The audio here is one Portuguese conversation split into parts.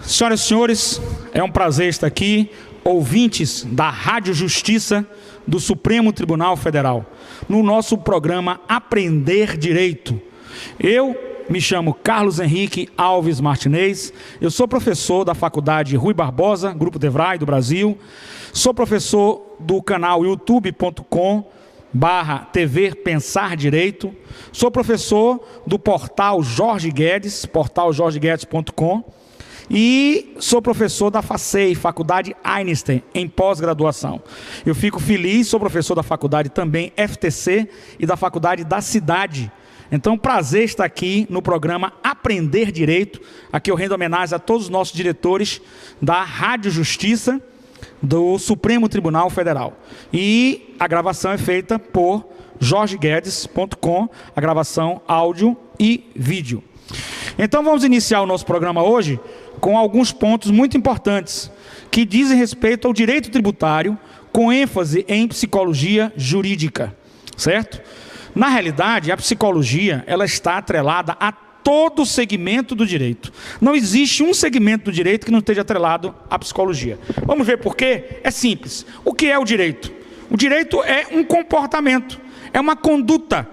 Senhoras e senhores, é um prazer estar aqui, ouvintes da Rádio Justiça do Supremo Tribunal Federal, no nosso programa Aprender Direito. Eu me chamo Carlos Henrique Alves Martinez, eu sou professor da Faculdade Rui Barbosa, Grupo Devray do Brasil, sou professor do canal youtube.com/TV Pensar Direito, sou professor do portal Jorge Guedes, portaljorgeguedes.com, e sou professor da FACEI, Faculdade Einstein, em pós-graduação. Eu fico feliz, sou professor da faculdade também FTC e da Faculdade da Cidade. Então, prazer estar aqui no programa Aprender Direito. Aqui eu rendo homenagem a todos os nossos diretores da Rádio Justiça do Supremo Tribunal Federal. E a gravação é feita por jorgeguedes.com, a gravação áudio e vídeo. Então, vamos iniciar o nosso programa hoje com alguns pontos muito importantes que dizem respeito ao direito tributário, com ênfase em psicologia jurídica, certo? Na realidade, a psicologia ela está atrelada a todo o segmento do direito. Não existe um segmento do direito que não esteja atrelado à psicologia. Vamos ver por quê? É simples. O que é o direito? O direito é um comportamento, é uma conduta.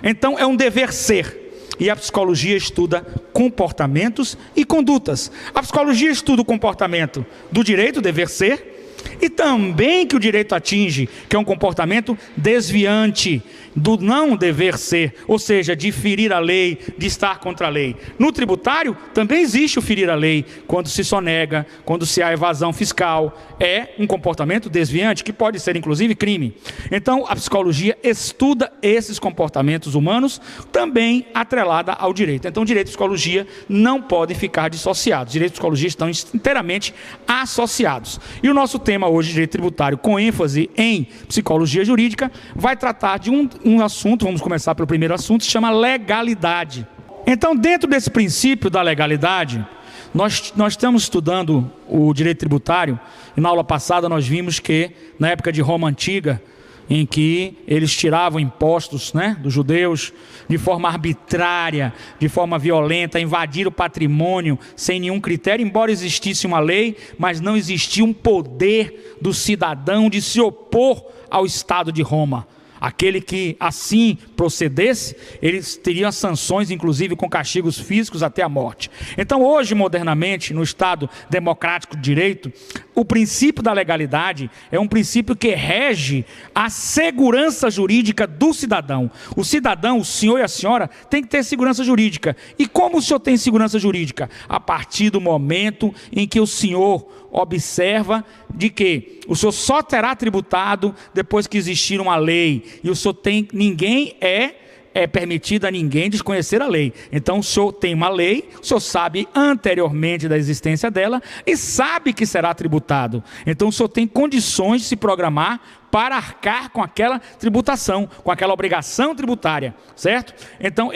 Então, é um dever ser. E a psicologia estuda comportamentos e condutas. A psicologia estuda o comportamento do direito, dever ser, e também que o direito atinge, que é um comportamento desviante do não dever ser, ou seja, de ferir a lei, de estar contra a lei. No tributário também existe o ferir a lei, quando se sonega, quando se há evasão fiscal, é um comportamento desviante, que pode ser inclusive crime. Então a psicologia estuda esses comportamentos humanos, também atrelada ao direito. Então direito e psicologia não podem ficar dissociados, direito e psicologia estão inteiramente associados. E o nosso tema hoje, direito tributário, com ênfase em psicologia jurídica, vai tratar de um assunto, vamos começar pelo primeiro assunto, se chama legalidade. Então, dentro desse princípio da legalidade, nós estamos estudando o direito tributário, e na aula passada nós vimos que, na época de Roma Antiga, em que eles tiravam impostos, dos judeus de forma arbitrária, de forma violenta, invadiram o patrimônio sem nenhum critério, embora existisse uma lei, mas não existia um poder do cidadão de se opor ao Estado de Roma. Aquele que assim procedesse, eles teriam sanções, inclusive com castigos físicos até a morte. Então hoje, modernamente, no Estado democrático de direito, o princípio da legalidade é um princípio que rege a segurança jurídica do cidadão. O cidadão, o senhor e a senhora, tem que ter segurança jurídica. E como o senhor tem segurança jurídica? A partir do momento em que o senhor observa de que o senhor só terá tributado depois que existir uma lei, e o senhor tem, ninguém é permitido a ninguém desconhecer a lei. Então o senhor tem uma lei, o senhor sabe anteriormente da existência dela e sabe que será tributado. Então o senhor tem condições de se programar para arcar com aquela tributação, com aquela obrigação tributária, certo? Então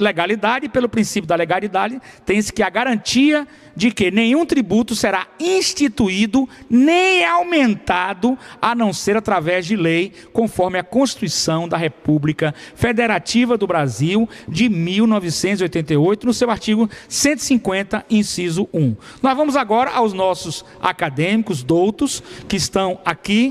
legalidade, pelo princípio da legalidade, tem-se que a garantia de que nenhum tributo será instituído nem aumentado, a não ser através de lei, conforme a Constituição da República Federativa do Brasil de 1988, no seu artigo 150, inciso 1. Nós vamos agora aos nossos acadêmicos, doutos, que estão aqui,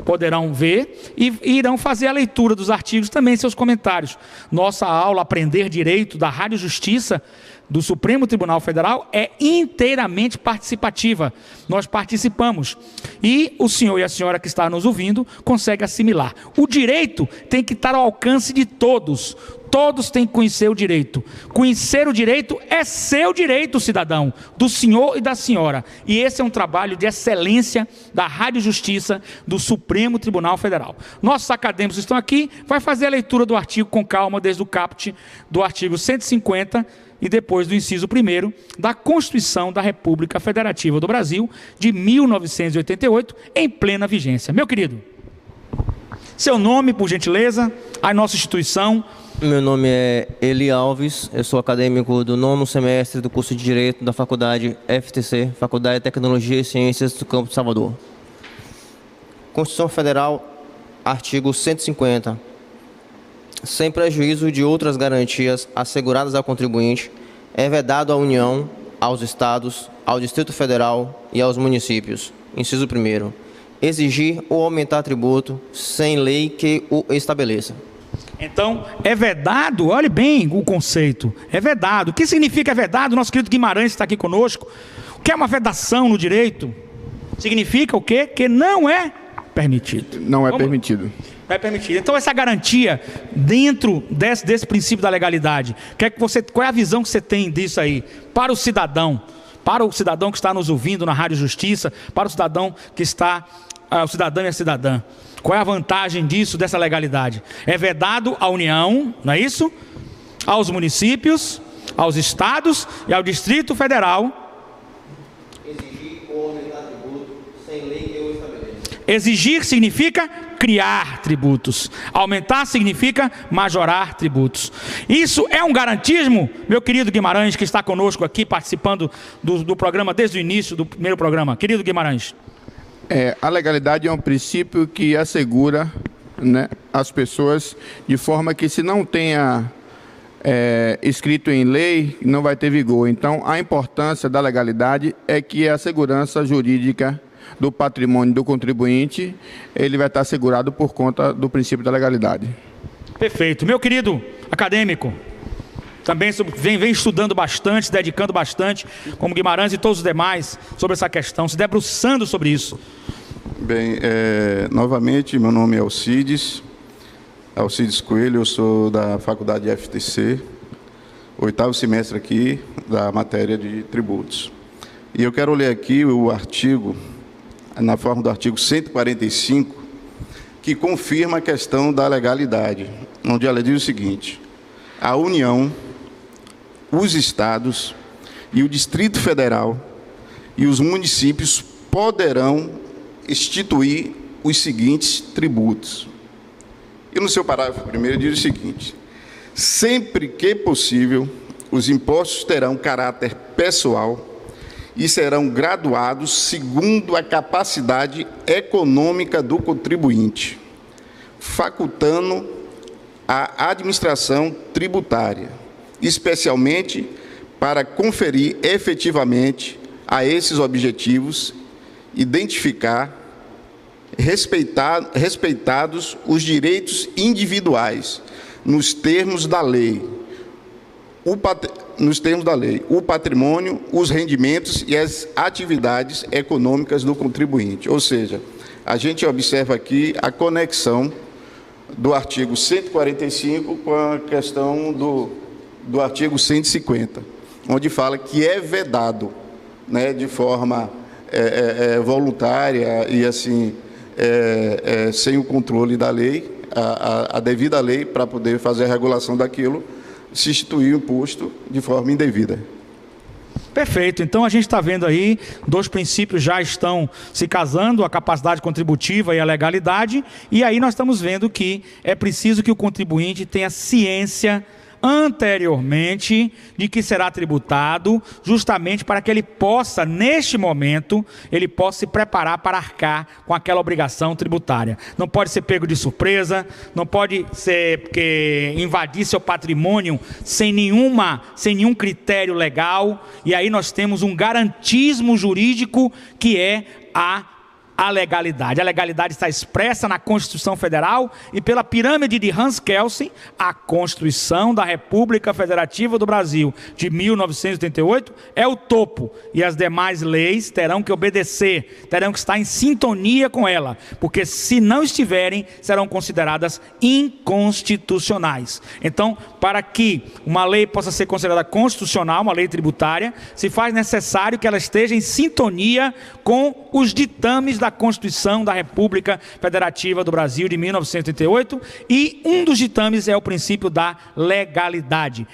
poderão ver e irão fazer a leitura dos artigos também, seus comentários. Nossa aula Aprender Direito da Rádio Justiça do Supremo Tribunal Federal é inteiramente participativa. Nós participamos e o senhor e a senhora que está nos ouvindo consegue assimilar. O direito tem que estar ao alcance de todos. Todos têm que conhecer o direito. Conhecer o direito é seu direito, cidadão, do senhor e da senhora. E esse é um trabalho de excelência da Rádio Justiça do Supremo Tribunal Federal. Nossos acadêmicos estão aqui, vai fazer a leitura do artigo com calma, desde o caput do artigo 150 e depois do inciso 1º da Constituição da República Federativa do Brasil de 1988, em plena vigência. Meu querido, seu nome, por gentileza, a nossa instituição. Meu nome é Eli Alves, eu sou acadêmico do 9º semestre do curso de Direito da Faculdade FTC, Faculdade de Tecnologia e Ciências do Campo de Salvador. Constituição Federal, artigo 150. Sem prejuízo de outras garantias asseguradas ao contribuinte, é vedado à União, aos Estados, ao Distrito Federal e aos municípios. Inciso 1º. Exigir ou aumentar tributo sem lei que o estabeleça. Então, é vedado, olhe bem o conceito, é vedado. O que significa vedado? Nosso querido Guimarães está aqui conosco. O que é uma vedação no direito? Significa o quê? Que não é permitido. Não é permitido. Não é permitido. Então, essa garantia dentro desse princípio da legalidade, qual é a visão que você tem disso aí para o cidadão? Para o cidadão que está nos ouvindo na Rádio Justiça, para o cidadão que está, o cidadão e a cidadã. Qual é a vantagem disso, dessa legalidade? É vedado à União, não é isso? Aos municípios, aos estados e ao Distrito Federal. Exigir ou aumentar tributo sem lei que o estabeleça. Exigir significa criar tributos. Aumentar significa majorar tributos. Isso é um garantismo, meu querido Guimarães, que está conosco aqui, participando do programa desde o início do primeiro programa. Querido Guimarães. A legalidade é um princípio que assegura, né, as pessoas, de forma que se não tenha escrito em lei, não vai ter vigor. Então, a importância da legalidade é que a segurança jurídica do patrimônio do contribuinte, ele vai estar assegurado por conta do princípio da legalidade. Perfeito. Meu querido acadêmico, também vem estudando bastante, se dedicando bastante, como Guimarães e todos os demais, sobre essa questão, se debruçando sobre isso. Bem, novamente, meu nome é Alcides Coelho, eu sou da Faculdade FTC, 8º semestre aqui da matéria de tributos. E eu quero ler aqui o artigo, na forma do artigo 145, que confirma a questão da legalidade, onde ela diz o seguinte: a União, os estados e o Distrito Federal e os municípios poderão instituir os seguintes tributos. E no seu parágrafo primeiro diz o seguinte: sempre que possível, os impostos terão caráter pessoal e serão graduados segundo a capacidade econômica do contribuinte, facultando a administração tributária, especialmente para conferir efetivamente a esses objetivos, identificar, respeitados os direitos individuais, nos termos da lei, o patrimônio, os rendimentos e as atividades econômicas do contribuinte. Ou seja, a gente observa aqui a conexão do artigo 145 com a questão do artigo 150, onde fala que é vedado, né, de forma voluntária e assim sem o controle da lei, a devida lei, para poder fazer a regulação daquilo, se instituir o imposto de forma indevida. Perfeito. Então a gente está vendo aí, dois princípios já estão se casando, a capacidade contributiva e a legalidade, e aí nós estamos vendo que é preciso que o contribuinte tenha ciência anteriormente de que será tributado, justamente para que ele possa, neste momento, ele possa se preparar para arcar com aquela obrigação tributária. Não pode ser pego de surpresa, não pode ser invadir seu patrimônio sem nenhum critério legal, e aí nós temos um garantismo jurídico que é a legalidade. A legalidade está expressa na Constituição Federal e pela pirâmide de Hans Kelsen, a Constituição da República Federativa do Brasil de 1988 é o topo, e as demais leis terão que obedecer, terão que estar em sintonia com ela, porque se não estiverem, serão consideradas inconstitucionais. Então, para que uma lei possa ser considerada constitucional, uma lei tributária, se faz necessário que ela esteja em sintonia com os ditames da Constituição da República Federativa do Brasil de 1988, e um dos ditames é o princípio da legalidade.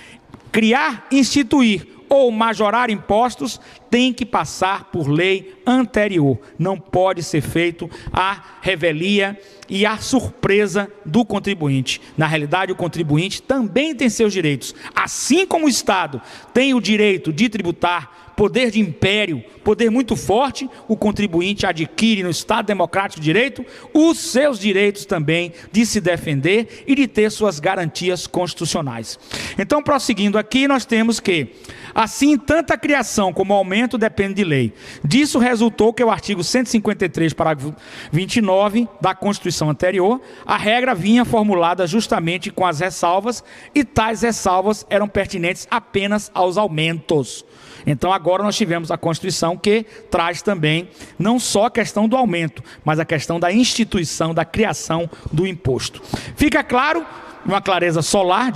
Criar, instituir ou majorar impostos tem que passar por lei anterior, não pode ser feito à revelia, e a surpresa do contribuinte. Na realidade, o contribuinte também tem seus direitos. Assim como o Estado tem o direito de tributar, poder de império, poder muito forte, o contribuinte adquire no Estado Democrático de Direito os seus direitos também de se defender e de ter suas garantias constitucionais. Então, prosseguindo aqui, nós temos que, assim, tanto a criação como o aumento depende de lei. Disso resultou que o artigo 153, parágrafo 29 da Constituição anterior, a regra vinha formulada justamente com as ressalvas, e tais ressalvas eram pertinentes apenas aos aumentos. Então agora nós tivemos a Constituição que traz também não só a questão do aumento, mas a questão da instituição, da criação do imposto. Fica claro, de uma clareza solar,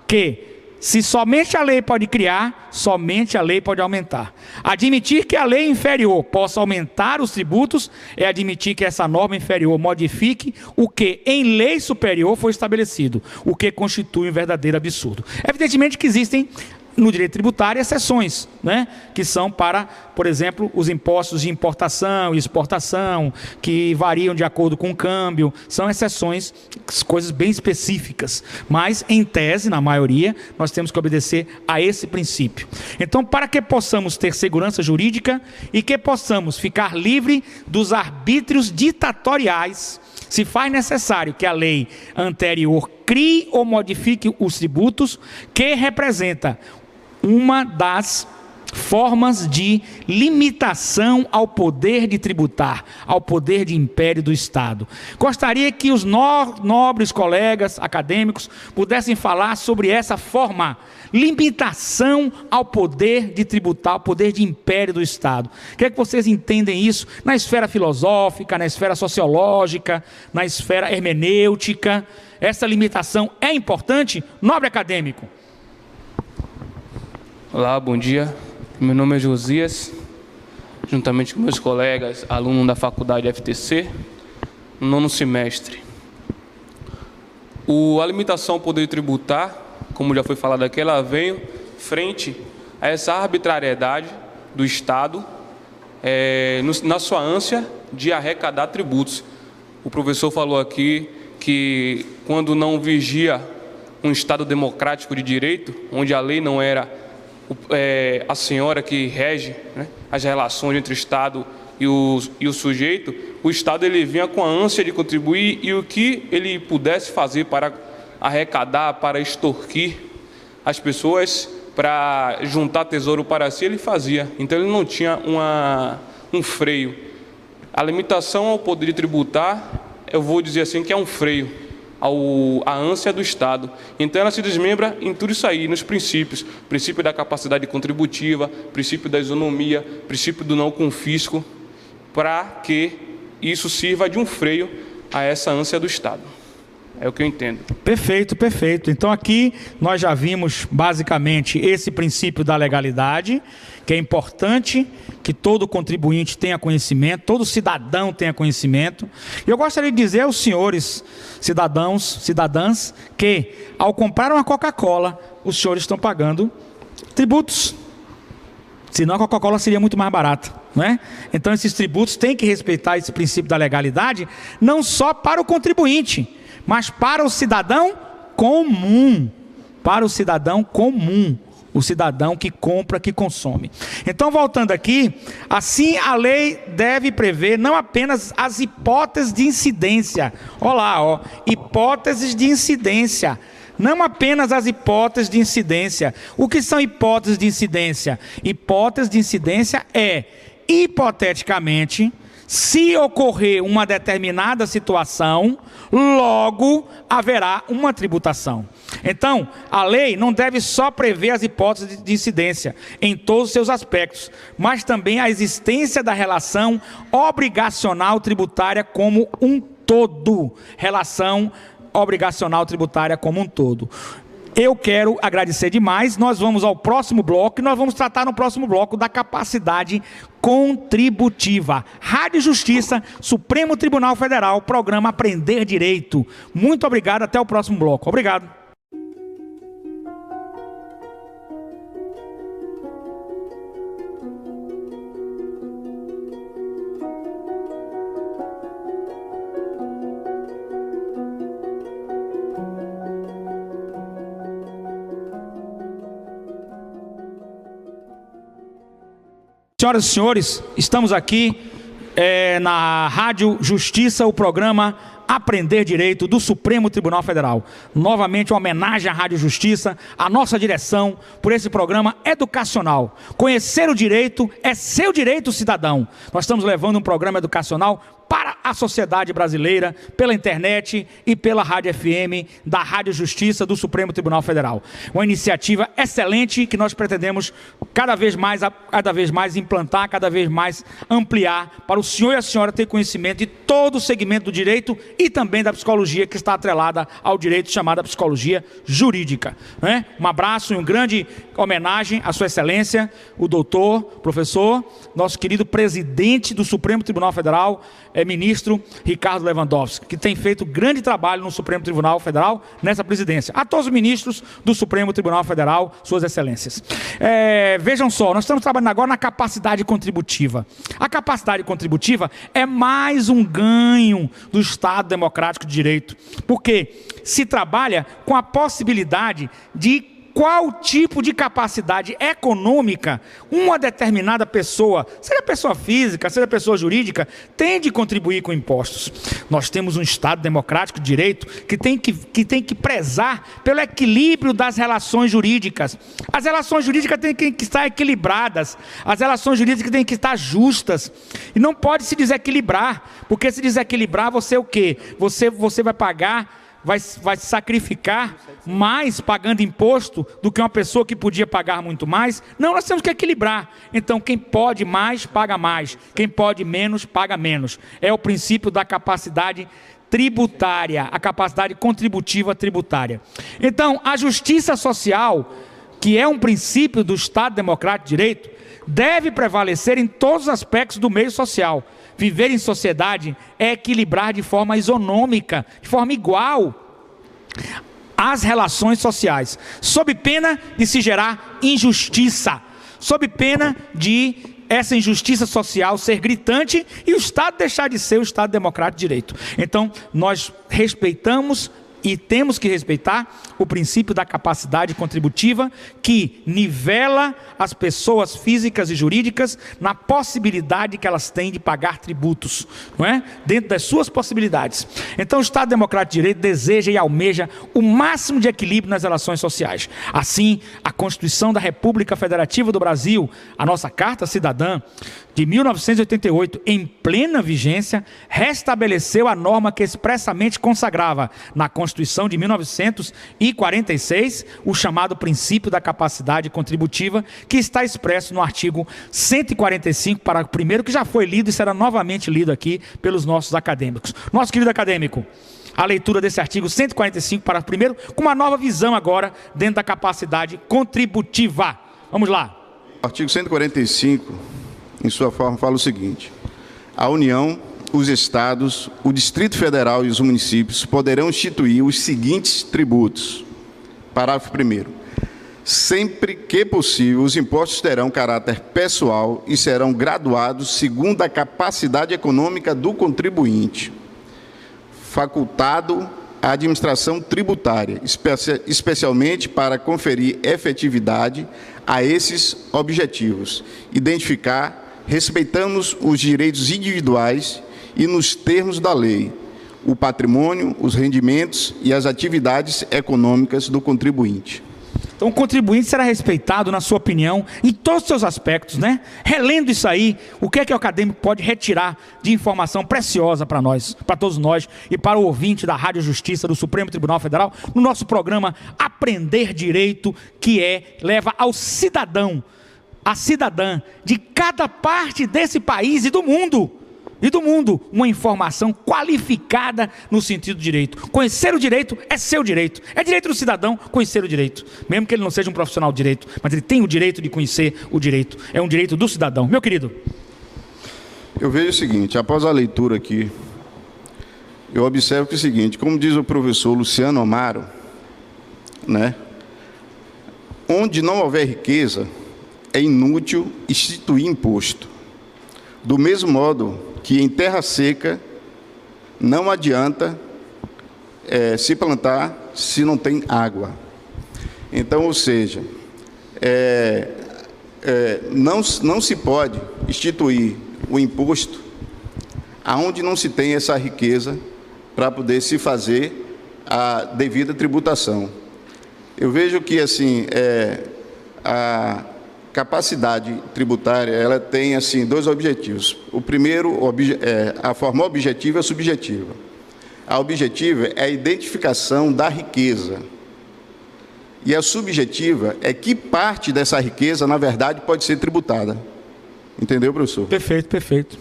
que se somente a lei pode criar, somente a lei pode aumentar. Admitir que a lei inferior possa aumentar os tributos é admitir que essa norma inferior modifique o que em lei superior foi estabelecido, o que constitui um verdadeiro absurdo. Evidentemente que existem no direito tributário exceções, né? Que são para, por exemplo, os impostos de importação e exportação, que variam de acordo com o câmbio, são exceções, coisas bem específicas, mas em tese, na maioria, nós temos que obedecer a esse princípio. Então, para que possamos ter segurança jurídica e que possamos ficar livre dos arbítrios ditatoriais, se faz necessário que a lei anterior crie ou modifique os tributos, que representa uma das formas de limitação ao poder de tributar, ao poder de império do Estado. Gostaria que os nobres colegas acadêmicos pudessem falar sobre essa forma, limitação ao poder de tributar, ao poder de império do Estado. O que é que vocês entendem isso na esfera filosófica, na esfera sociológica, na esfera hermenêutica? Essa limitação é importante? Nobre acadêmico. Olá, bom dia. Meu nome é Josias, juntamente com meus colegas, aluno da faculdade FTC, no 9º semestre. A limitação ao poder tributar, como já foi falado aqui, ela veio frente a essa arbitrariedade do Estado, na sua ânsia de arrecadar tributos. O professor falou aqui que quando não vigia um Estado democrático de direito, onde a lei não era a senhora que rege, né, as relações entre o Estado e o sujeito, o Estado ele vinha com a ânsia de contribuir e o que ele pudesse fazer para arrecadar, para extorquir as pessoas, para juntar tesouro para si, ele fazia. Então ele não tinha um freio. A limitação ao poder de tributar, eu vou dizer assim, que é um freio à ânsia do Estado. Então ela se desmembra em tudo isso aí, nos princípios. Princípio da capacidade contributiva, princípio da isonomia, princípio do não confisco, para que isso sirva de um freio a essa ânsia do Estado. É o que eu entendo. Perfeito, perfeito. Então aqui nós já vimos basicamente esse princípio da legalidade, que é importante que todo contribuinte tenha conhecimento, todo cidadão tenha conhecimento. E eu gostaria de dizer aos senhores cidadãs, que ao comprar uma Coca-Cola, os senhores estão pagando tributos. Senão a Coca-Cola seria muito mais barata, não é? Então esses tributos têm que respeitar esse princípio da legalidade, não só para o contribuinte, mas para o cidadão comum. Para o cidadão comum. O cidadão que compra, que consome. Então, voltando aqui, assim a lei deve prever não apenas as hipóteses de incidência. Olha lá, hipóteses de incidência. Não apenas as hipóteses de incidência. O que são hipóteses de incidência? Hipótese de incidência é, hipoteticamente, se ocorrer uma determinada situação, logo haverá uma tributação. Então, a lei não deve só prever as hipóteses de incidência em todos os seus aspectos, mas também a existência da relação obrigacional tributária como um todo. Relação obrigacional tributária como um todo. Eu quero agradecer demais. Nós vamos ao próximo bloco e nós vamos tratar no próximo bloco da capacidade contributiva. Rádio Justiça, Supremo Tribunal Federal, programa Aprender Direito. Muito obrigado, até o próximo bloco. Obrigado. Senhoras e senhores, estamos aqui na Rádio Justiça, o programa Aprender Direito do Supremo Tribunal Federal. Novamente uma homenagem à Rádio Justiça, à nossa direção, por esse programa educacional. Conhecer o direito é seu direito, cidadão. Nós estamos levando um programa educacional para a sociedade brasileira, pela internet e pela Rádio FM da Rádio Justiça do Supremo Tribunal Federal. Uma iniciativa excelente que nós pretendemos cada vez mais implantar, cada vez mais ampliar, para o senhor e a senhora ter conhecimento de todo o segmento do direito e também da psicologia que está atrelada ao direito, chamada psicologia jurídica. Né? Um abraço e uma grande homenagem à sua excelência, o doutor, professor, nosso querido presidente do Supremo Tribunal Federal, ministro Ricardo Lewandowski, que tem feito grande trabalho no Supremo Tribunal Federal nessa presidência. A todos os ministros do Supremo Tribunal Federal, suas excelências. Vejam só, nós estamos trabalhando agora na capacidade contributiva. A capacidade contributiva é mais um ganho do Estado Democrático de Direito, porque se trabalha com a possibilidade de qual tipo de capacidade econômica uma determinada pessoa, seja pessoa física, seja pessoa jurídica, tem de contribuir com impostos. Nós temos um Estado democrático de direito que tem que prezar pelo equilíbrio das relações jurídicas. As relações jurídicas têm que estar equilibradas, as relações jurídicas têm que estar justas, e não pode se desequilibrar, porque se desequilibrar você o quê? Você vai pagar, vai se sacrificar mais pagando imposto do que uma pessoa que podia pagar muito mais. Não, nós temos que equilibrar. Então, quem pode mais, paga mais. Quem pode menos, paga menos. É o princípio da capacidade tributária, a capacidade contributiva tributária. Então, a justiça social, que é um princípio do Estado Democrático de Direito, deve prevalecer em todos os aspectos do meio social. Viver em sociedade é equilibrar de forma isonômica, de forma igual, as relações sociais, sob pena de se gerar injustiça, sob pena de essa injustiça social ser gritante e o Estado deixar de ser o Estado Democrático de Direito. Então, nós respeitamos e temos que respeitar o princípio da capacidade contributiva, que nivela as pessoas físicas e jurídicas na possibilidade que elas têm de pagar tributos, não é? Dentro das suas possibilidades. Então o Estado Democrático de Direito deseja e almeja o máximo de equilíbrio nas relações sociais. Assim, a Constituição da República Federativa do Brasil, a nossa Carta Cidadã, de 1988, em plena vigência, restabeleceu a norma que expressamente consagrava na Constituição de 1946 o chamado princípio da capacidade contributiva, que está expresso no artigo 145, parágrafo 1º, que já foi lido e será novamente lido aqui pelos nossos acadêmicos. Nosso querido acadêmico, a leitura desse artigo 145, parágrafo 1º, com uma nova visão agora dentro da capacidade contributiva. Vamos lá. Artigo 145, em sua forma, fala o seguinte: a União, os Estados, o Distrito Federal e os municípios poderão instituir os seguintes tributos. Parágrafo 1º. Sempre que possível, os impostos terão caráter pessoal e serão graduados segundo a capacidade econômica do contribuinte, facultado à administração tributária, especialmente para conferir efetividade a esses objetivos, identificar, respeitamos os direitos individuais e nos termos da lei, o patrimônio, os rendimentos e as atividades econômicas do contribuinte. Então o contribuinte será respeitado, na sua opinião, em todos os seus aspectos, né? Relendo isso aí, o que é que o acadêmico pode retirar de informação preciosa para nós, para todos nós e para o ouvinte da Rádio Justiça do Supremo Tribunal Federal, no nosso programa Aprender Direito, que leva ao cidadão, a cidadã de cada parte desse país e do mundo, uma informação qualificada no sentido do direito. Conhecer o direito é seu direito. É direito do cidadão conhecer o direito, mesmo que ele não seja um profissional de direito, mas ele tem o direito de conhecer o direito. É um direito do cidadão. Meu querido. Eu vejo o seguinte, após a leitura aqui, eu observo que é o seguinte, como diz o professor Luciano Amaro, né? Onde não houver riqueza, é inútil instituir imposto. Do mesmo modo que em terra seca não adianta se plantar se não tem água. Então, ou seja, não se pode instituir o imposto aonde não se tem essa riqueza para poder se fazer a devida tributação. Eu vejo que assim a capacidade tributária ela tem assim 2 objetivos. O primeiro, a forma objetiva e a subjetiva. A objetiva é a identificação da riqueza. E a subjetiva é que parte dessa riqueza, na verdade, pode ser tributada. Entendeu, professor? Perfeito, perfeito.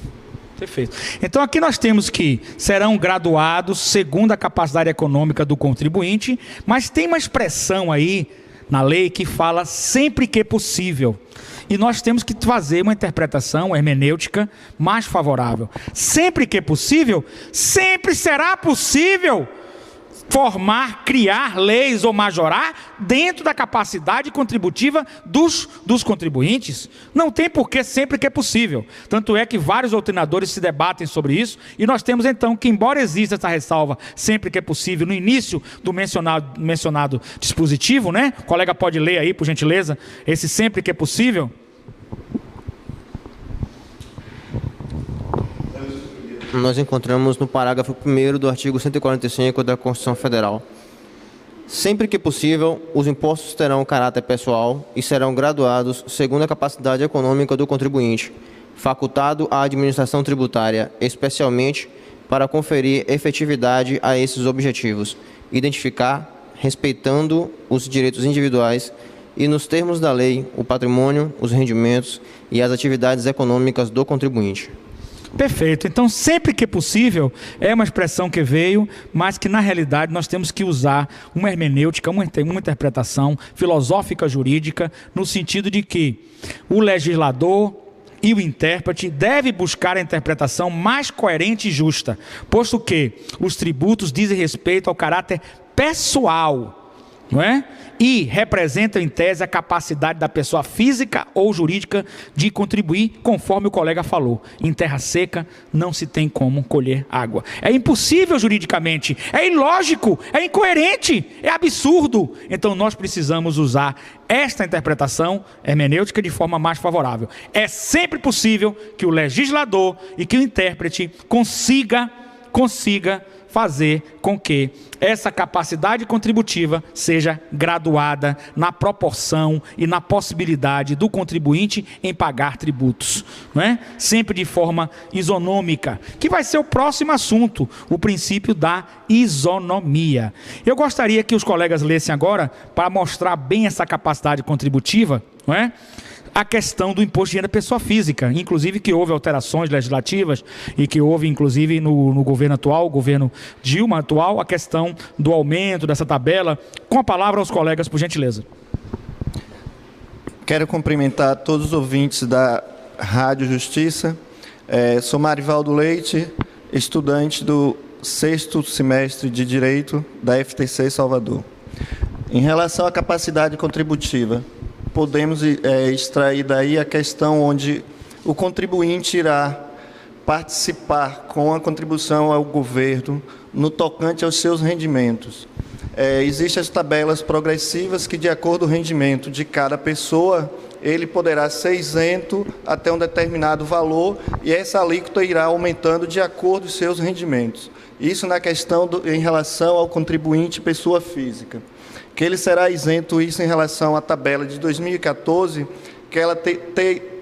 Perfeito. Então aqui nós temos que serão graduados segundo a capacidade econômica do contribuinte, mas tem uma expressão aí na lei que fala sempre que possível. E nós temos que fazer uma interpretação hermenêutica mais favorável. Sempre que possível, sempre será possível formar, criar leis ou majorar dentro da capacidade contributiva dos contribuintes. Não tem porquê sempre que é possível. Tanto é que vários doutrinadores se debatem sobre isso, e nós temos então que, embora exista essa ressalva sempre que é possível, no início do mencionado dispositivo, né? O colega pode ler aí, por gentileza, esse sempre que é possível. Nós encontramos no parágrafo 1º do artigo 145 da Constituição Federal. Sempre que possível, os impostos terão caráter pessoal e serão graduados segundo a capacidade econômica do contribuinte, facultado à administração tributária, especialmente para conferir efetividade a esses objetivos, identificar, respeitando os direitos individuais e, nos termos da lei, o patrimônio, os rendimentos e as atividades econômicas do contribuinte. Perfeito. Então, sempre que possível, é uma expressão que veio, mas que na realidade nós temos que usar uma hermenêutica, uma interpretação filosófica jurídica, no sentido de que o legislador e o intérprete devem buscar a interpretação mais coerente e justa, posto que os tributos dizem respeito ao caráter pessoal, não é? E representam em tese a capacidade da pessoa física ou jurídica de contribuir, conforme o colega falou. Em terra seca não se tem como colher água. É impossível juridicamente, é ilógico, é incoerente, é absurdo. Então nós precisamos usar esta interpretação hermenêutica de forma mais favorável. É sempre possível que o legislador e que o intérprete consiga fazer com que essa capacidade contributiva seja graduada na proporção e na possibilidade do contribuinte em pagar tributos, não é? Sempre de forma isonômica, que vai ser o próximo assunto, o princípio da isonomia. Eu gostaria que os colegas lessem agora, para mostrar bem essa capacidade contributiva, não é? A questão do imposto de renda pessoa física, inclusive que houve alterações legislativas e que houve inclusive no governo atual, o governo Dilma atual, a questão do aumento dessa tabela. Com a palavra aos colegas, por gentileza. Quero cumprimentar todos os ouvintes da Rádio Justiça. Sou Marivaldo Leite, estudante do 6º semestre de Direito da FTC Salvador. Em relação à capacidade contributiva, podemos extrair daí a questão onde o contribuinte irá participar com a contribuição ao governo no tocante aos seus rendimentos. Existem as tabelas progressivas que, de acordo com o rendimento de cada pessoa, ele poderá ser isento até um determinado valor e essa alíquota irá aumentando de acordo com os seus rendimentos. Isso na questão em relação ao contribuinte pessoa física. Que ele será isento isso em relação à tabela de 2014, que ela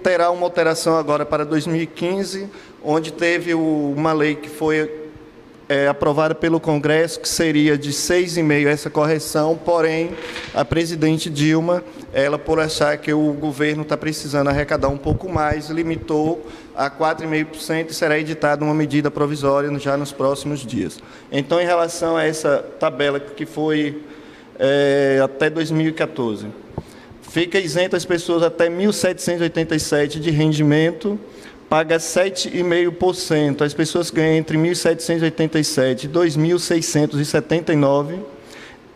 terá uma alteração agora para 2015, onde teve uma lei que foi aprovada pelo Congresso, que seria de 6,5% essa correção, porém, a presidente Dilma, ela por achar que o governo está precisando arrecadar um pouco mais, limitou a 4,5% e será editada uma medida provisória já nos próximos dias. Então, em relação a essa tabela que foi até 2014. Fica isento as pessoas até 1.787 de rendimento, paga 7,5%. As pessoas que ganham entre 1.787 e 2.679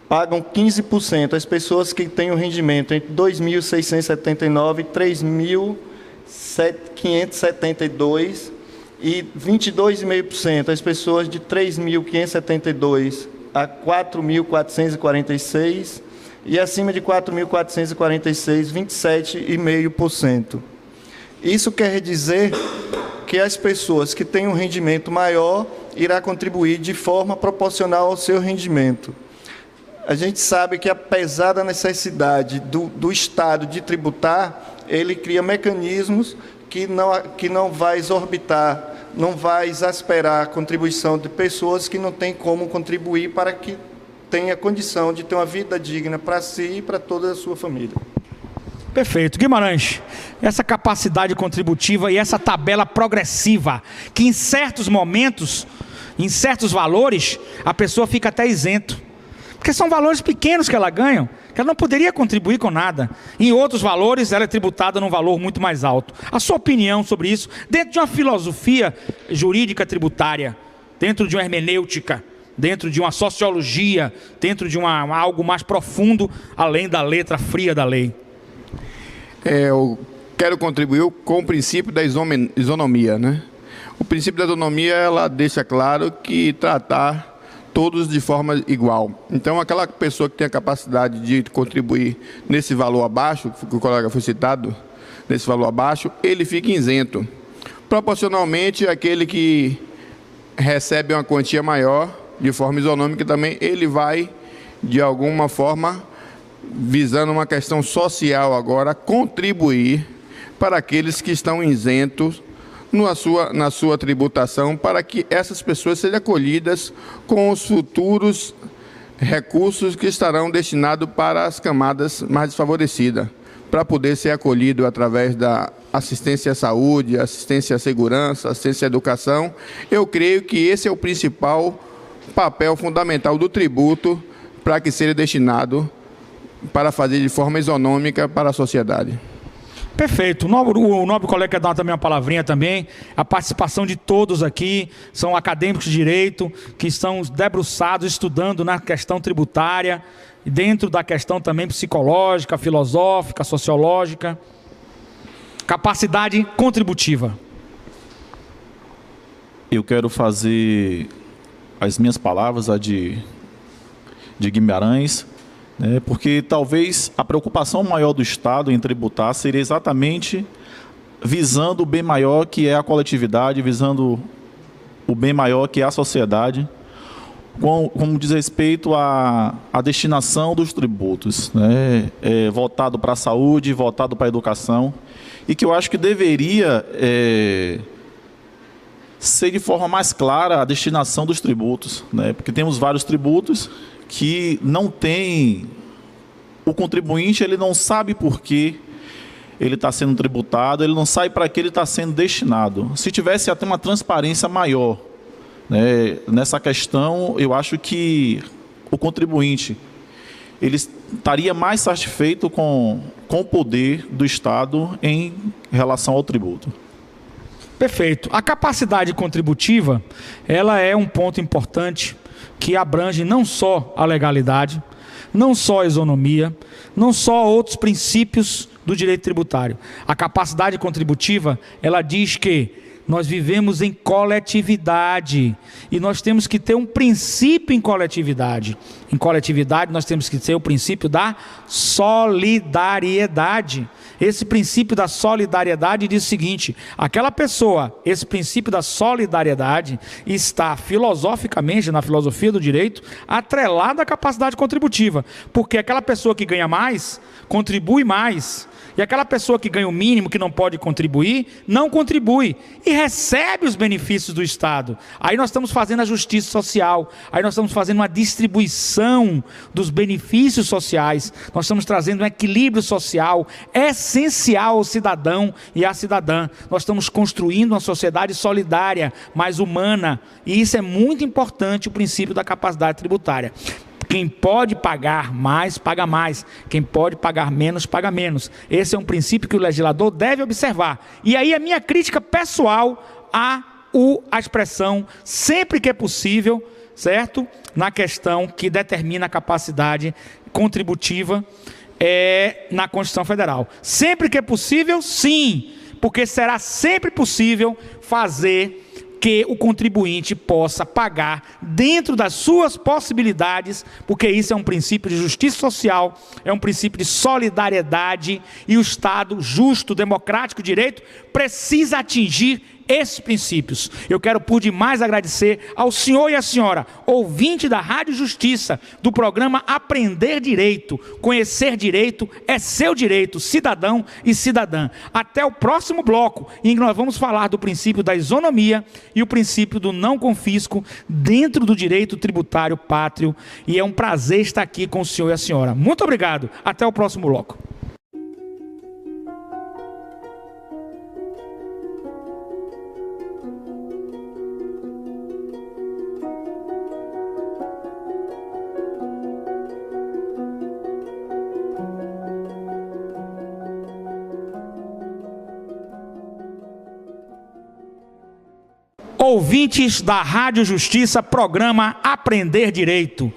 pagam 15%. As pessoas que têm o rendimento entre 2.679 e 3.572 e 22,5%. As pessoas de 3.572 a 4.446 e acima de 4.446, 27,5%. Isso quer dizer que as pessoas que têm um rendimento maior irá contribuir de forma proporcional ao seu rendimento. A gente sabe que, apesar da necessidade do Estado de tributar, ele cria mecanismos que não vai exorbitar, não vai exasperar a contribuição de pessoas que não têm como contribuir para que tenha condição de ter uma vida digna para si e para toda a sua família. Perfeito. Guimarães, essa capacidade contributiva e essa tabela progressiva, que em certos momentos, em certos valores, a pessoa fica até isento. Porque são valores pequenos que ela ganha, que ela não poderia contribuir com nada. Em outros valores, ela é tributada num valor muito mais alto. A sua opinião sobre isso, dentro de uma filosofia jurídica tributária, dentro de uma hermenêutica, dentro de uma sociologia, dentro de algo mais profundo, além da letra fria da lei? Eu quero contribuir com o princípio da isonomia, né? O princípio da isonomia, ela deixa claro que tratar todos de forma igual. Então, aquela pessoa que tem a capacidade de contribuir nesse valor abaixo, que o colega foi citado, nesse valor abaixo, ele fica isento. Proporcionalmente, aquele que recebe uma quantia maior, de forma isonômica também, ele vai, de alguma forma, visando uma questão social agora, contribuir para aqueles que estão isentos na sua tributação, para que essas pessoas sejam acolhidas com os futuros recursos que estarão destinados para as camadas mais desfavorecidas, para poder ser acolhido através da assistência à saúde, assistência à segurança, assistência à educação. Eu creio que esse é o principal papel fundamental do tributo, para que seja destinado para fazer de forma isonômica para a sociedade. Perfeito. O nobre colega quer dar também uma palavrinha também. A participação de todos aqui são acadêmicos de direito que estão debruçados, estudando na questão tributária, dentro da questão também psicológica, filosófica, sociológica. Capacidade contributiva. Eu quero fazer as minhas palavras, a de Guimarães, porque talvez a preocupação maior do Estado em tributar seria exatamente visando o bem maior que é a coletividade, visando o bem maior que é a sociedade, como diz respeito à destinação dos tributos, voltado para a saúde, voltado para a educação, e que eu acho que deveria ser de forma mais clara a destinação dos tributos, porque temos vários tributos que não tem, o contribuinte ele não sabe por que ele está sendo tributado, ele não sabe para que ele está sendo destinado. Se tivesse até uma transparência maior nessa questão, eu acho que o contribuinte ele estaria mais satisfeito com o poder do Estado em relação ao tributo. Perfeito. A capacidade contributiva, ela é um ponto importante que abrange não só a legalidade, não só a isonomia, não só outros princípios do direito tributário. A capacidade contributiva, ela diz que nós vivemos em coletividade e nós temos que ter um princípio em coletividade. Em coletividade, nós temos que ter o princípio da solidariedade. Esse princípio da solidariedade diz o seguinte: aquela pessoa, esse princípio da solidariedade está filosoficamente, na filosofia do direito, atrelado à capacidade contributiva, porque aquela pessoa que ganha mais, contribui mais, e aquela pessoa que ganha o mínimo, que não pode contribuir, não contribui e recebe os benefícios do Estado. Aí nós estamos fazendo a justiça social, aí nós estamos fazendo uma distribuição dos benefícios sociais, nós estamos trazendo um equilíbrio social essencial ao cidadão e à cidadã. Nós estamos construindo uma sociedade solidária, mais humana, e isso é muito importante, o princípio da capacidade tributária. Quem pode pagar mais, paga mais. Quem pode pagar menos, paga menos. Esse é um princípio que o legislador deve observar. E aí a minha crítica pessoal à expressão sempre que é possível, certo? Na questão que determina a capacidade contributiva na Constituição Federal. Sempre que é possível, sim, porque será sempre possível fazer que o contribuinte possa pagar dentro das suas possibilidades, porque isso é um princípio de justiça social, é um princípio de solidariedade, e o Estado justo, democrático, direito, precisa atingir esses princípios. Eu quero por demais agradecer ao senhor e à senhora, ouvinte da Rádio Justiça, do programa Aprender Direito. Conhecer direito é seu direito, cidadão e cidadã. Até o próximo bloco, em que nós vamos falar do princípio da isonomia e o princípio do não confisco dentro do direito tributário pátrio. E é um prazer estar aqui com o senhor e a senhora. Muito obrigado. Até o próximo bloco. Ouvintes da Rádio Justiça, programa Aprender Direito.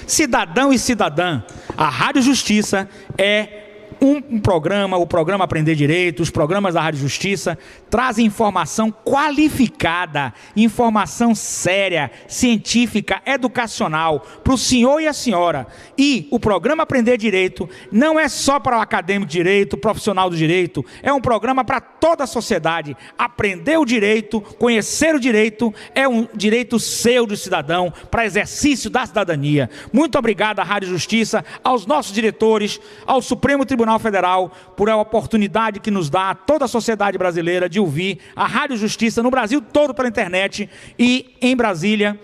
Cidadão e cidadã, a Rádio Justiça é um programa, o programa Aprender Direito, os programas da Rádio Justiça trazem informação qualificada, informação séria, científica, educacional para o senhor e a senhora. E o programa Aprender Direito não é só para o acadêmico de direito, o profissional do direito, é um programa para toda a sociedade. Aprender o direito, conhecer o direito, é um direito seu do cidadão, para exercício da cidadania. Muito obrigado à Rádio Justiça, aos nossos diretores, ao Supremo Tribunal Federal, por a oportunidade que nos dá a toda a sociedade brasileira de ouvir a Rádio Justiça no Brasil todo pela internet e em Brasília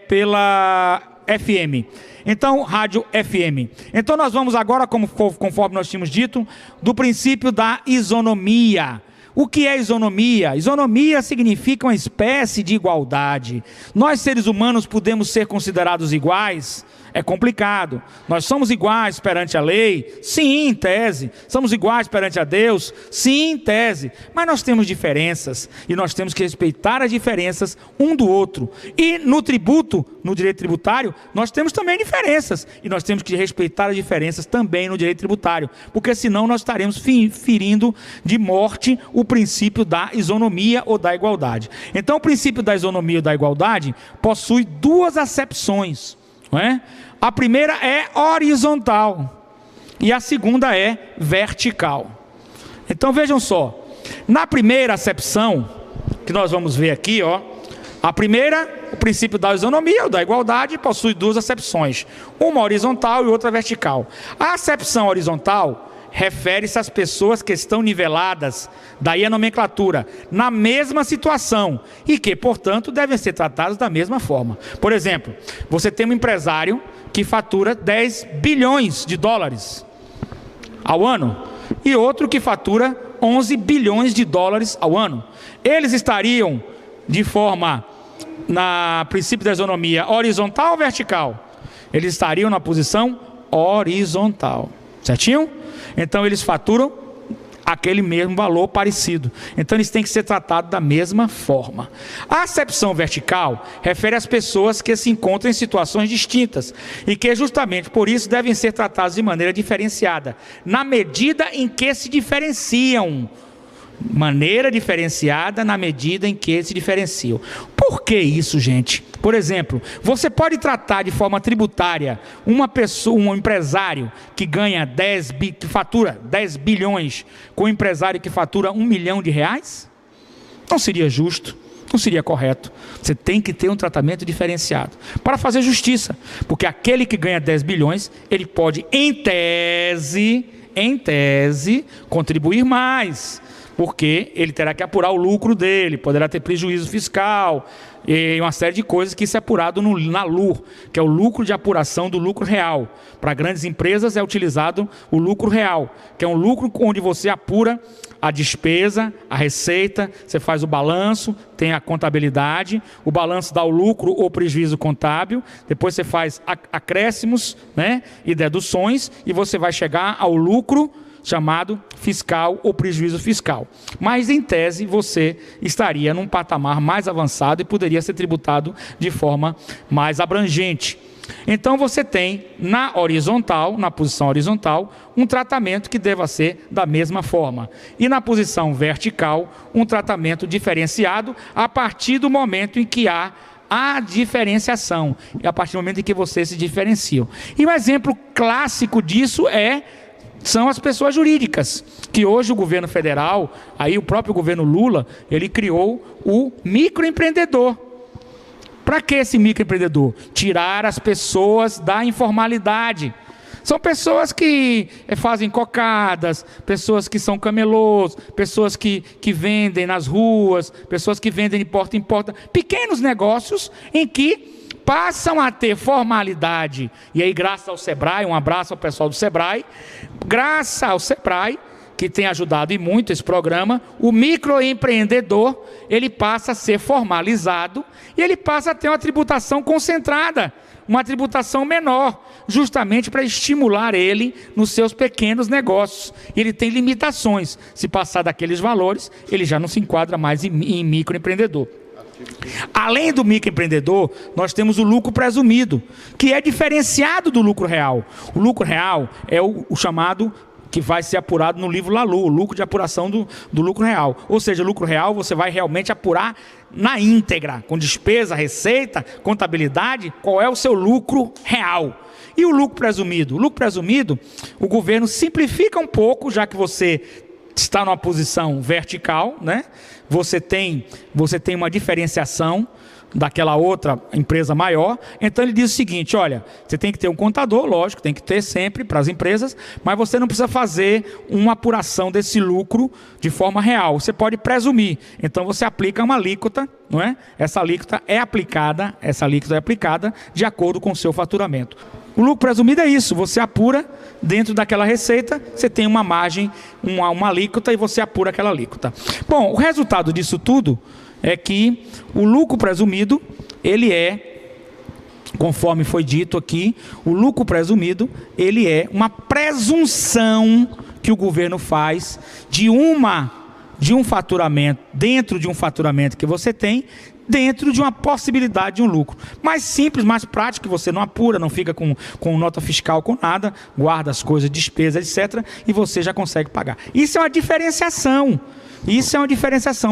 pela FM. Então, Rádio FM. Então nós vamos agora, conforme nós tínhamos dito, do princípio da isonomia. O que é isonomia? Isonomia significa uma espécie de igualdade. Nós, seres humanos, podemos ser considerados iguais? É complicado. Nós somos iguais perante a lei? Sim, em tese. Somos iguais perante a Deus? Sim, em tese. Mas nós temos diferenças e nós temos que respeitar as diferenças um do outro. E no tributo, no direito tributário, nós temos também diferenças e nós temos que respeitar as diferenças também no direito tributário, porque senão nós estaremos ferindo de morte o princípio da isonomia ou da igualdade. Então, o princípio da isonomia ou da igualdade possui duas acepções, não é? A primeira é horizontal e a segunda é vertical. Então vejam só, na primeira acepção, que nós vamos ver aqui, ó, a primeira, o princípio da isonomia ou da igualdade, possui duas acepções, uma horizontal e outra vertical. A acepção horizontal refere-se às pessoas que estão niveladas, daí a nomenclatura, na mesma situação e que, portanto, devem ser tratadas da mesma forma. Por exemplo, você tem um empresário que fatura 10 bilhões de dólares ao ano e outro que fatura 11 bilhões de dólares ao ano. Eles estariam de forma, na princípio da isonomia, horizontal ou vertical? Eles estariam na posição horizontal, certinho? Então eles faturam aquele mesmo valor parecido. Então eles têm que ser tratados da mesma forma. A acepção vertical refere às pessoas que se encontram em situações distintas e que justamente por isso devem ser tratadas de maneira diferenciada, na medida em que se diferenciam. Maneira diferenciada na medida em que se diferenciam. Por que isso, gente? Por exemplo, você pode tratar de forma tributária uma pessoa, um empresário que ganha que fatura 10 bilhões com um empresário que fatura 1 milhão de reais? Não seria justo, não seria correto. Você tem que ter um tratamento diferenciado para fazer justiça, porque aquele que ganha 10 bilhões, ele pode, em tese, contribuir mais, porque ele terá que apurar o lucro dele, poderá ter prejuízo fiscal e uma série de coisas que isso é apurado na LUR, que é o lucro de apuração do lucro real. Para grandes empresas é utilizado o lucro real, que é um lucro onde você apura a despesa, a receita, você faz o balanço, tem a contabilidade, o balanço dá o lucro ou prejuízo contábil, depois você faz acréscimos, né, e deduções, e você vai chegar ao lucro chamado fiscal ou prejuízo fiscal. Mas, em tese, você estaria num patamar mais avançado e poderia ser tributado de forma mais abrangente. Então você tem na horizontal, na posição horizontal, um tratamento que deva ser da mesma forma. E na posição vertical, um tratamento diferenciado a partir do momento em que há a diferenciação, e a partir do momento em que vocês se diferenciam. E um exemplo clássico disso são as pessoas jurídicas, que hoje o governo federal, aí o próprio governo Lula, ele criou o microempreendedor. Para que esse microempreendedor? Tirar as pessoas da informalidade. São pessoas que fazem cocadas, pessoas que são camelôs, pessoas que vendem nas ruas, pessoas que vendem de porta em porta, pequenos negócios em que passam a ter formalidade. E aí, graças ao Sebrae, um abraço ao pessoal do Sebrae, graças ao Sebrae, que tem ajudado e muito esse programa, o microempreendedor, ele passa a ser formalizado e ele passa a ter uma tributação concentrada, uma tributação menor, justamente para estimular ele nos seus pequenos negócios. Ele tem limitações. Se passar daqueles valores, ele já não se enquadra mais em microempreendedor. Além do microempreendedor, nós temos o lucro presumido, que é diferenciado do lucro real. O lucro real é o chamado, que vai ser apurado no livro LALU, o lucro de apuração do lucro real. Ou seja, o lucro real você vai realmente apurar na íntegra, com despesa, receita, contabilidade, qual é o seu lucro real. E o lucro presumido? O lucro presumido, o governo simplifica um pouco, já que você está numa posição vertical, né? Você tem uma diferenciação daquela outra empresa maior. Então ele diz o seguinte: olha, você tem que ter um contador, lógico, tem que ter sempre para as empresas, mas você não precisa fazer uma apuração desse lucro de forma real, você pode presumir. Então você aplica uma alíquota, não é? Essa alíquota é aplicada de acordo com o seu faturamento. O lucro presumido é isso, você apura dentro daquela receita, você tem uma margem, uma alíquota, e você apura aquela alíquota. Bom, o resultado disso tudo é que o lucro presumido, ele conforme foi dito aqui, o lucro presumido, ele é uma presunção que o governo faz de um faturamento, dentro de um faturamento que você tem, dentro de uma possibilidade de um lucro. Mais simples, mais prático, que você não apura, não fica com nota fiscal, com nada, guarda as coisas, despesas, etc., e você já consegue pagar. Isso é uma diferenciação.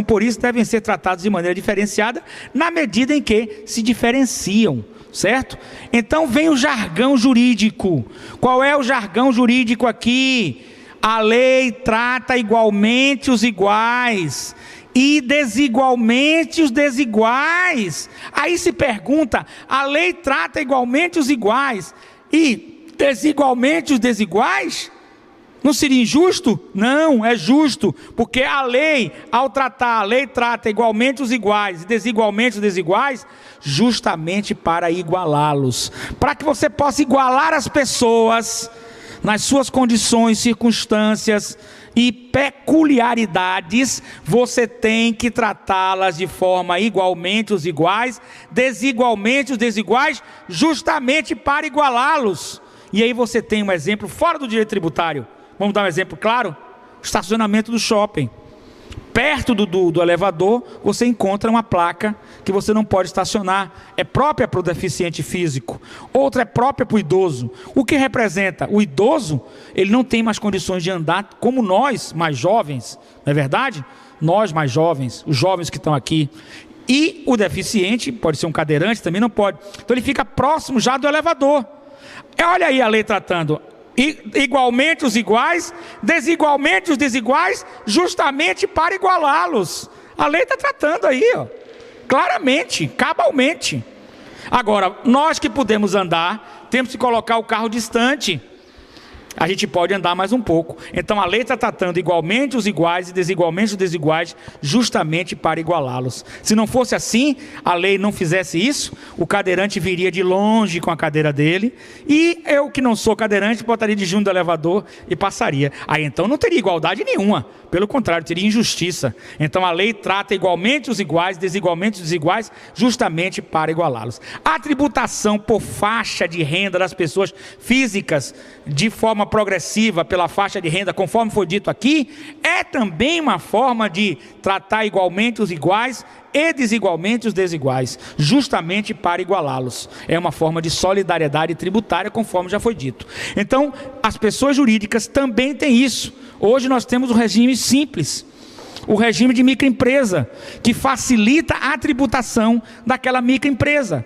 Por isso devem ser tratados de maneira diferenciada, na medida em que se diferenciam, certo? Então vem o jargão jurídico. Qual é o jargão jurídico aqui? A lei trata igualmente os iguais e desigualmente os desiguais. Aí se pergunta, a lei trata igualmente os iguais e desigualmente os desiguais? Não seria injusto? Não, é justo, porque a lei, ao tratar, a lei trata igualmente os iguais e desigualmente os desiguais, justamente para igualá-los. Para que você possa igualar as pessoas nas suas condições, circunstâncias e peculiaridades, você tem que tratá-las de forma igualmente os iguais, desigualmente os desiguais, justamente para igualá-los. E aí você tem um exemplo fora do direito tributário. Vamos dar um exemplo claro? O estacionamento do shopping. Perto do elevador, você encontra uma placa que você não pode estacionar. É própria para o deficiente físico. Outra é própria para o idoso. O que representa? O idoso, ele não tem mais condições de andar como nós, mais jovens. Não é verdade? Nós, mais jovens, os jovens que estão aqui. E o deficiente, pode ser um cadeirante, também não pode. Então ele fica próximo já do elevador. Olha aí a lei tratando igualmente os iguais, desigualmente os desiguais, justamente para igualá-los. A lei está tratando aí, ó, claramente, cabalmente. Agora, nós que podemos andar, temos que colocar o carro distante. A gente pode andar mais um pouco. Então a lei está tratando igualmente os iguais e desigualmente os desiguais, justamente para igualá-los. Se não fosse assim, a lei não fizesse isso, o cadeirante viria de longe com a cadeira dele, e eu que não sou cadeirante, botaria de junto do elevador e passaria. Aí então não teria igualdade nenhuma, pelo contrário, teria injustiça. Então a lei trata igualmente os iguais, desigualmente os desiguais, justamente para igualá-los. A tributação por faixa de renda das pessoas físicas, de forma forma progressiva pela faixa de renda, conforme foi dito aqui, é também uma forma de tratar igualmente os iguais e desigualmente os desiguais, justamente para igualá-los. É uma forma de solidariedade tributária, conforme já foi dito. Então, as pessoas jurídicas também têm isso. Hoje nós temos o regime simples, o regime de microempresa, que facilita a tributação daquela microempresa,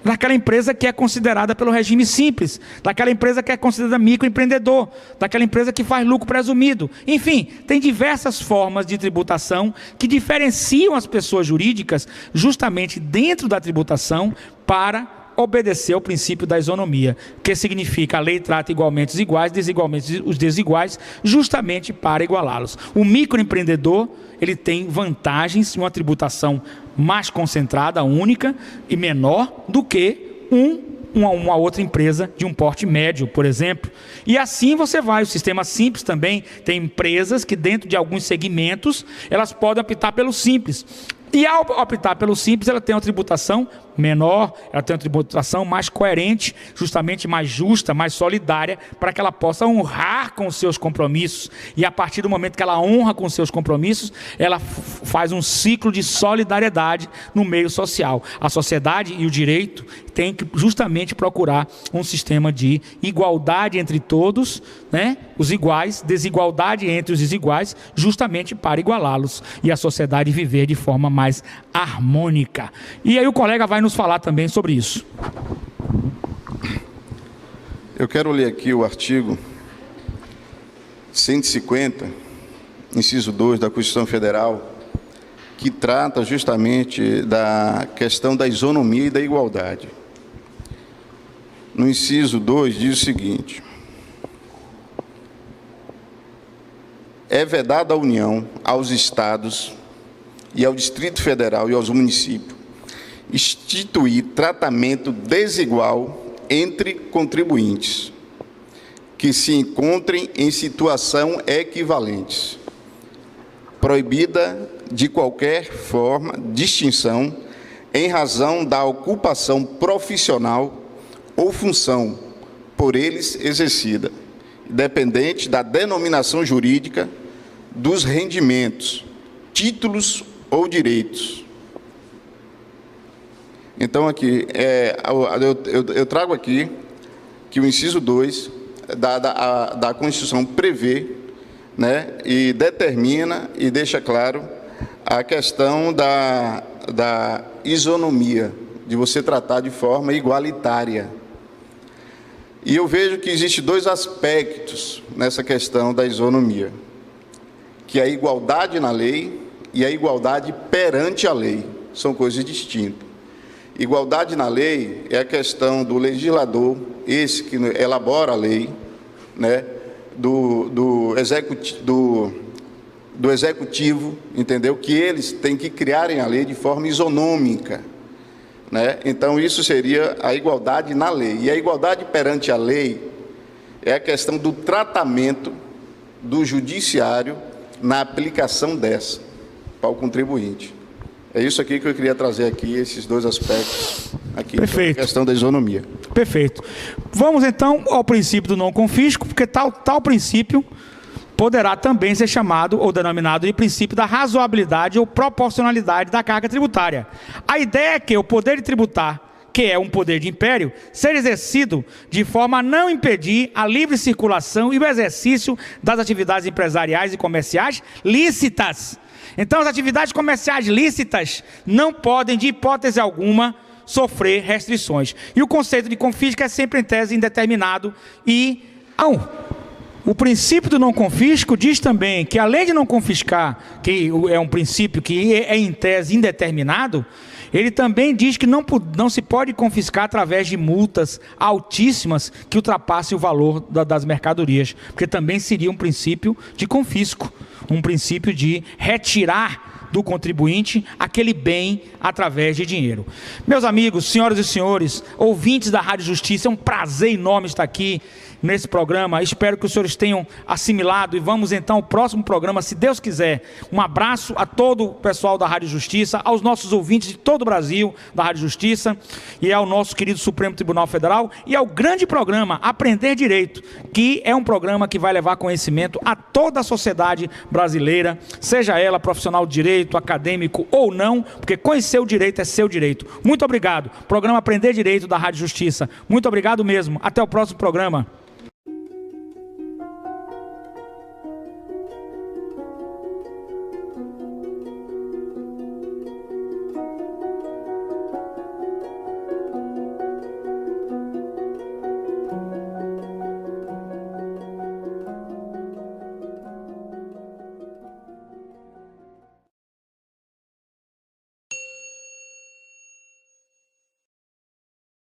daquela empresa que é considerada pelo regime simples, daquela empresa que é considerada microempreendedor, daquela empresa que faz lucro presumido. Enfim, tem diversas formas de tributação que diferenciam as pessoas jurídicas justamente dentro da tributação para obedecer ao princípio da isonomia, que significa a lei trata igualmente os iguais, desigualmente os desiguais, justamente para igualá-los. O microempreendedor, ele tem vantagens, uma tributação mais concentrada, única e menor do que uma outra empresa de um porte médio, por exemplo. E assim você vai. O sistema simples também tem empresas que dentro de alguns segmentos elas podem optar pelo simples. E ao optar pelo simples, ela tem uma tributação menor, ela tem uma tributação mais coerente, justamente mais justa, mais solidária, para que ela possa honrar com os seus compromissos. E a partir do momento que ela honra com os seus compromissos, ela faz um ciclo de solidariedade no meio social. A sociedade e o direito têm que justamente procurar um sistema de igualdade entre todos, né? Os iguais, desigualdade entre os desiguais, justamente para igualá-los e a sociedade viver de forma mais harmônica. E aí o colega vai nos falar também sobre isso. Eu quero ler aqui o artigo 150, inciso 2 da Constituição Federal, que trata justamente da questão da isonomia e da igualdade. No inciso 2 diz o seguinte: é vedado à União, aos Estados e ao Distrito Federal e aos municípios instituir tratamento desigual entre contribuintes que se encontrem em situação equivalentes, proibida de qualquer forma distinção em razão da ocupação profissional ou função por eles exercida, independente da denominação jurídica dos rendimentos, títulos ou direitos. Então, aqui, eu trago aqui que o inciso 2 da Constituição prevê, né, e determina e deixa claro a questão da isonomia, de você tratar de forma igualitária. E eu vejo que existem dois aspectos nessa questão da isonomia, que é a igualdade na lei e a igualdade perante a lei. São coisas distintas. Igualdade na lei é a questão do legislador, esse que elabora a lei, né, do executivo, entendeu? Que eles têm que criarem a lei de forma isonômica, né? Então, isso seria a igualdade na lei. E a igualdade perante a lei é a questão do tratamento do judiciário na aplicação dessa para o contribuinte. É isso aqui que eu queria trazer aqui, esses dois aspectos aqui. Perfeito. A questão da isonomia. Perfeito. Vamos então ao princípio do não confisco, porque tal princípio poderá também ser chamado ou denominado de princípio da razoabilidade ou proporcionalidade da carga tributária. A ideia é que o poder de tributar, que é um poder de império, seja exercido de forma a não impedir a livre circulação e o exercício das atividades empresariais e comerciais lícitas. Então, as atividades comerciais lícitas não podem, de hipótese alguma, sofrer restrições. E o conceito de confisco é sempre em tese indeterminado e... O princípio do não confisco diz também que, além de não confiscar, que é um princípio que é em tese indeterminado, ele também diz que não se pode confiscar através de multas altíssimas que ultrapassem o valor das mercadorias, porque também seria um princípio de confisco, um princípio de retirar do contribuinte aquele bem através de dinheiro. Meus amigos, senhoras e senhores, ouvintes da Rádio Justiça, é um prazer enorme estar aqui. nesse programa. Espero que os senhores tenham assimilado e vamos então ao próximo programa, se Deus quiser. Um abraço a todo o pessoal da Rádio Justiça, aos nossos ouvintes de todo o Brasil da Rádio Justiça e ao nosso querido Supremo Tribunal Federal e ao grande programa Aprender Direito, que é um programa que vai levar conhecimento a toda a sociedade brasileira, seja ela profissional de direito, acadêmico ou não, porque conhecer o direito é seu direito. Muito obrigado. Programa Aprender Direito da Rádio Justiça. Muito obrigado mesmo. Até o próximo programa.